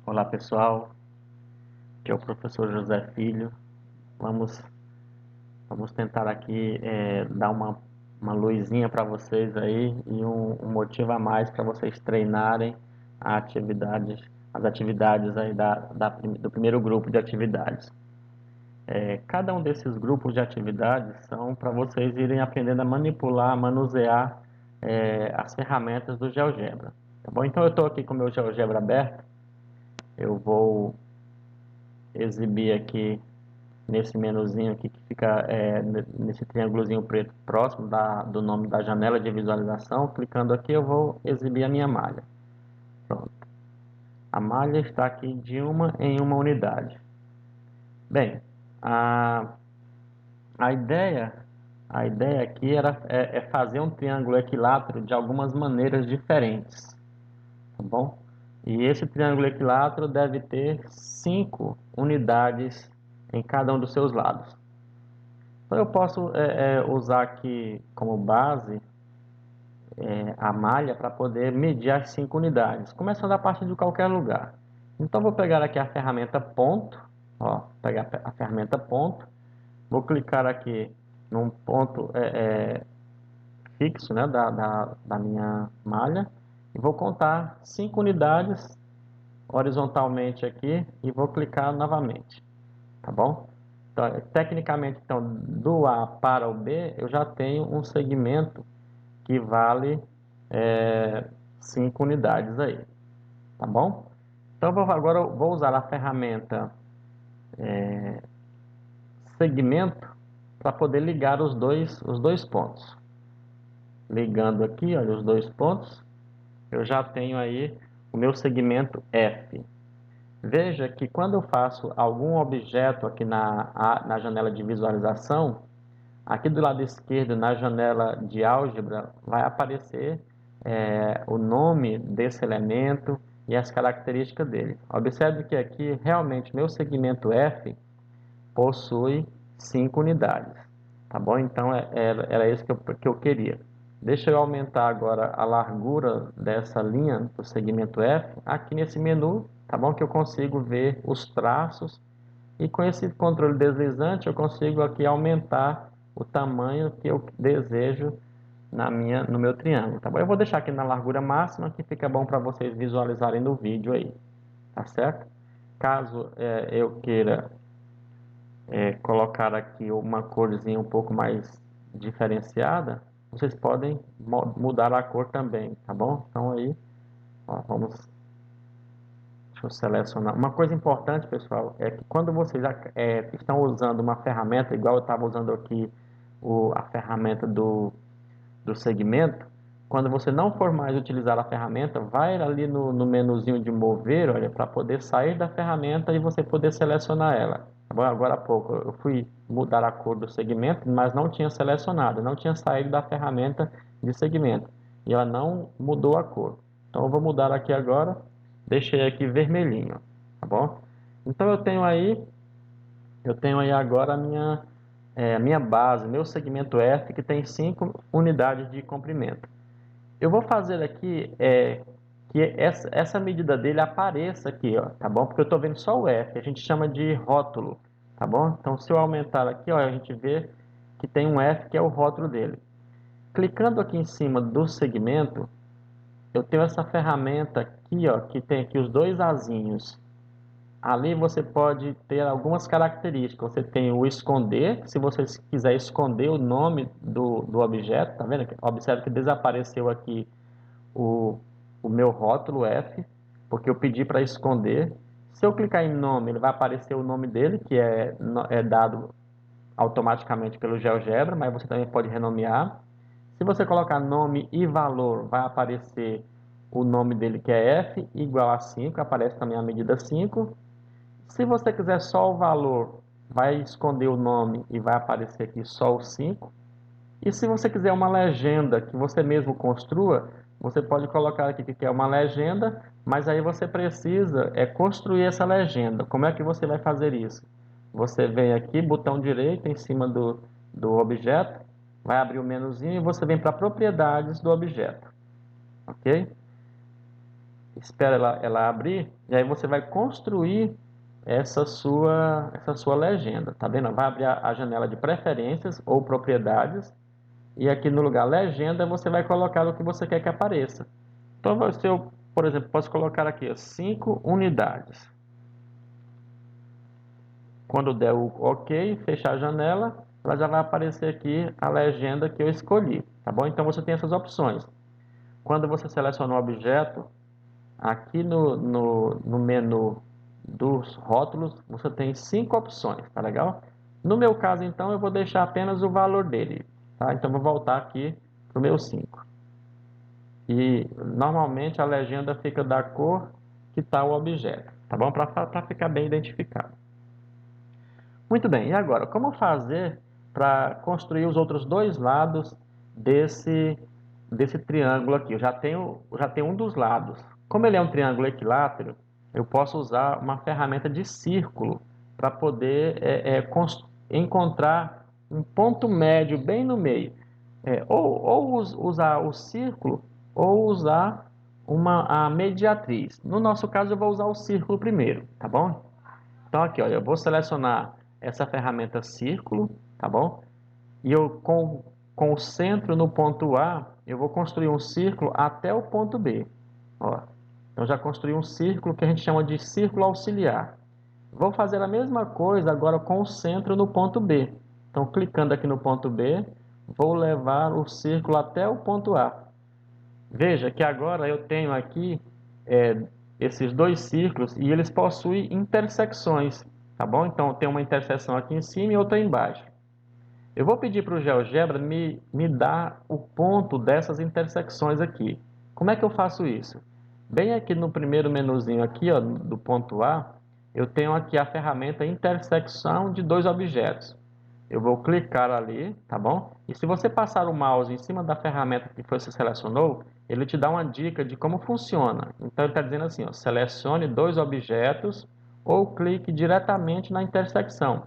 Olá pessoal, aqui é o professor José Filho. Vamos, vamos tentar aqui dar uma luzinha para vocês aí e um motivo a mais para vocês treinarem as atividades aí do primeiro grupo de atividades. Cada um desses grupos de atividades são para vocês irem aprendendo a manipular, manusear as ferramentas do GeoGebra. Tá bom? Então eu estou aqui com o meu GeoGebra aberto. Eu vou exibir aqui nesse menuzinho aqui que fica nesse triângulozinho preto próximo do nome da janela de visualização. Clicando aqui eu vou exibir a minha malha. Pronto. A malha está aqui de uma em uma unidade. Bem, a ideia aqui é fazer um triângulo equilátero de algumas maneiras diferentes, tá bom? E esse triângulo equilátero deve ter 5 unidades em cada um dos seus lados. Então eu posso usar aqui como base a malha para poder medir as 5 unidades, começando a partir de qualquer lugar. Então vou pegar aqui a ferramenta ponto, pegar a ferramenta ponto, vou clicar aqui num ponto fixo, né, da minha malha, e vou contar 5 unidades horizontalmente aqui e vou clicar novamente, tá bom? Então, tecnicamente, então, do A para o B, eu já tenho um segmento que vale 5 unidades aí, tá bom? Então, agora eu vou usar a ferramenta segmento para poder ligar os dois pontos. Ligando aqui, olha, os dois pontos, eu já tenho aí o meu segmento F. Veja que quando eu faço algum objeto aqui na janela de visualização, aqui do lado esquerdo, na janela de álgebra, vai aparecer o nome desse elemento e as características dele. Observe que aqui, realmente, meu segmento F possui 5 unidades. Tá bom? Então, era isso que eu queria. Deixa eu aumentar agora a largura dessa linha do segmento F aqui nesse menu, tá bom? Que eu consigo ver os traços e com esse controle deslizante eu consigo aqui aumentar o tamanho que eu desejo no meu triângulo, tá bom? Eu vou deixar aqui na largura máxima que fica bom para vocês visualizarem no vídeo aí, tá certo? Caso eu queira colocar aqui uma corzinha um pouco mais diferenciada, vocês podem mudar a cor também, tá bom? Então aí, deixa eu selecionar. Uma coisa importante, pessoal, é que quando vocês estão usando uma ferramenta, igual eu estava usando aqui a ferramenta do segmento, quando você não for mais utilizar a ferramenta, vai ali no menuzinho de mover, olha, para poder sair da ferramenta e você poder selecionar ela. Tá bom? Agora há pouco eu fui mudar a cor do segmento, mas não tinha selecionado, não tinha saído da ferramenta de segmento. E ela não mudou a cor. Então eu vou mudar aqui agora, deixei aqui vermelhinho, tá bom? Então eu tenho aí agora a minha base, meu segmento F, que tem 5 unidades de comprimento. Eu vou fazer aqui que essa medida dele apareça aqui, ó, tá bom? Porque eu estou vendo só o F, a gente chama de rótulo, tá bom? Então, se eu aumentar aqui, ó, a gente vê que tem um F que é o rótulo dele. Clicando aqui em cima do segmento, eu tenho essa ferramenta aqui, ó, que tem aqui os dois azinhos. Ali você pode ter algumas características. Você tem o esconder, se você quiser esconder o nome do objeto, tá vendo? Observe que desapareceu aqui o meu rótulo F, porque eu pedi para esconder. Se eu clicar em nome, ele vai aparecer o nome dele, que é dado automaticamente pelo GeoGebra, mas você também pode renomear. Se você colocar nome e valor, vai aparecer o nome dele, que é F, igual a 5, aparece também a medida 5. Se você quiser só o valor, vai esconder o nome e vai aparecer aqui só o 5. E se você quiser uma legenda que você mesmo construa, você pode colocar aqui que é uma legenda, mas aí você precisa construir essa legenda. Como é que você vai fazer isso? Você vem aqui, botão direito em cima do objeto, vai abrir o menuzinho e você vem para propriedades do objeto. Ok? espera ela abrir, e aí você vai construir essa sua legenda, tá vendo? Vai abrir a janela de preferências ou propriedades, e aqui no lugar legenda você vai colocar o que você quer que apareça. Então, se eu, por exemplo, posso colocar aqui 5 unidades. Quando der o OK, fechar a janela, ela já vai aparecer aqui a legenda que eu escolhi, tá bom? Então você tem essas opções. Quando você seleciona um objeto, aqui no menu dos rótulos, você tem 5 opções, tá legal? No meu caso, então, eu vou deixar apenas o valor dele, tá? Então, vou voltar aqui para o meu 5. E, normalmente, a legenda fica da cor que está o objeto, tá bom? Para ficar bem identificado. Muito bem, e agora, como fazer para construir os outros dois lados desse triângulo aqui? Eu já tenho um dos lados. Como ele é um triângulo equilátero, eu posso usar uma ferramenta de círculo para poder encontrar um ponto médio bem no meio. Ou usar o círculo ou usar a mediatriz. No nosso caso, eu vou usar o círculo primeiro, tá bom? Então aqui, olha, eu vou selecionar essa ferramenta círculo, tá bom? E eu com o centro no ponto A, eu vou construir um círculo até o ponto B. Ó, então já construí um círculo que a gente chama de círculo auxiliar. Vou fazer a mesma coisa agora com o centro no ponto B. Então clicando aqui no ponto B, vou levar o círculo até o ponto A. Veja que agora eu tenho aqui esses dois círculos e eles possuem intersecções, tá bom? Então tem uma interseção aqui em cima e outra embaixo. Eu vou pedir para o GeoGebra me dar o ponto dessas intersecções aqui. Como é que eu faço isso? Bem aqui no primeiro menuzinho aqui, ó, do ponto A, eu tenho aqui a ferramenta intersecção de dois objetos. Eu vou clicar ali, tá bom? E se você passar o mouse em cima da ferramenta que você selecionou, ele te dá uma dica de como funciona. Então ele está dizendo assim, ó, selecione dois objetos ou clique diretamente na intersecção,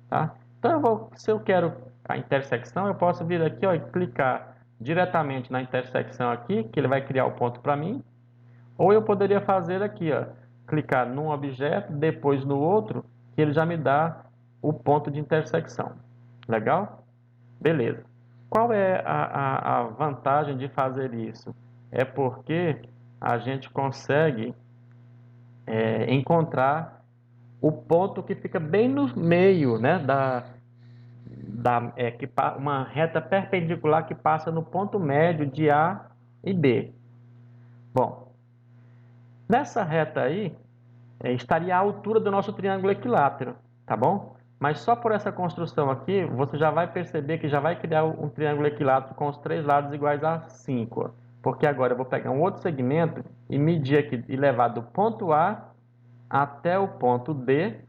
tá? Então se eu quero a intersecção, eu posso vir aqui, ó, e clicar diretamente na intersecção aqui, que ele vai criar o ponto para mim. Ou eu poderia fazer aqui, ó, clicar num objeto, depois no outro, que ele já me dá o ponto de intersecção. Legal? Beleza. Qual é a vantagem de fazer isso? É porque a gente consegue encontrar o ponto que fica bem no meio, né, uma reta perpendicular que passa no ponto médio de A e B. Bom, nessa reta aí, estaria a altura do nosso triângulo equilátero, tá bom? Mas só por essa construção aqui, você já vai perceber que já vai criar um triângulo equilátero com os três lados iguais a 5. Ó. Porque agora eu vou pegar um outro segmento e medir aqui e levar do ponto A até o ponto D.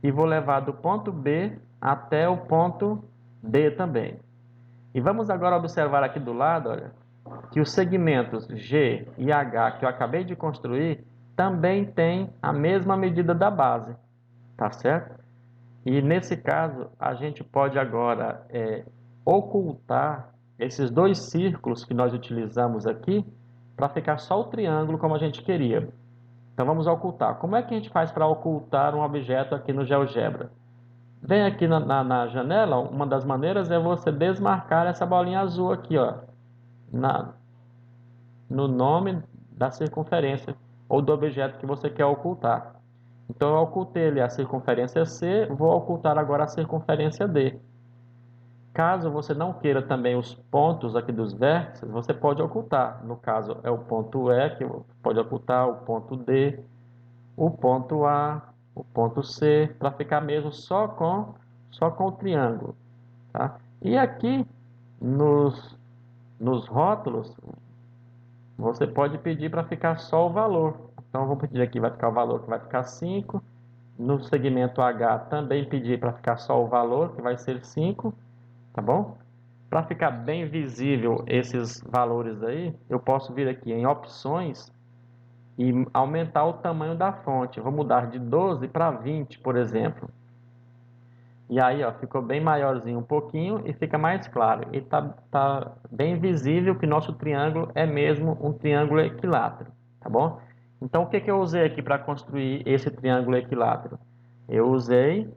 E vou levar do ponto B até o ponto D também. E vamos agora observar aqui do lado, olha, que os segmentos G e H que eu acabei de construir também têm a mesma medida da base, tá certo? E nesse caso, a gente pode agora ocultar esses dois círculos que nós utilizamos aqui para ficar só o triângulo como a gente queria. Então vamos ocultar. Como é que a gente faz para ocultar um objeto aqui no GeoGebra? Vem aqui na janela, uma das maneiras é você desmarcar essa bolinha azul aqui, ó, no nome da circunferência ou do objeto que você quer ocultar. Então eu ocultei ali a circunferência C, vou ocultar agora a circunferência D. Caso você não queira também os pontos aqui dos vértices, você pode ocultar. No caso é o ponto E, que pode ocultar o ponto D, o ponto A, o ponto C, para ficar mesmo só com o triângulo. Tá? E aqui nos rótulos, você pode pedir para ficar só o valor. Então, eu vou pedir aqui, vai ficar o valor que vai ficar 5. No segmento H, também pedir para ficar só o valor, que vai ser 5. Tá bom? Para ficar bem visível esses valores aí, eu posso vir aqui em opções e aumentar o tamanho da fonte. Eu vou mudar de 12 para 20, por exemplo. E aí, ó, ficou bem maiorzinho um pouquinho e fica mais claro. E tá bem visível que nosso triângulo é mesmo um triângulo equilátero, tá bom? Então, o que que eu usei aqui para construir esse triângulo equilátero? Eu usei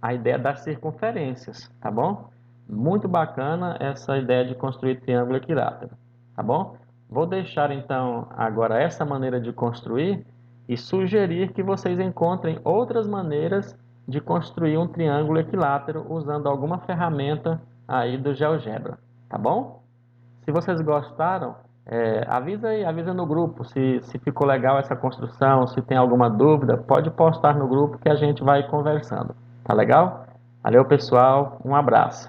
a ideia das circunferências, tá bom? Muito bacana essa ideia de construir triângulo equilátero, tá bom? Vou deixar então agora essa maneira de construir e sugerir que vocês encontrem outras maneiras de construir um triângulo equilátero usando alguma ferramenta aí do GeoGebra, tá bom? Se vocês gostaram, avisa aí, avisa no grupo se ficou legal essa construção, se tem alguma dúvida, pode postar no grupo que a gente vai conversando, tá legal? Valeu, pessoal, um abraço.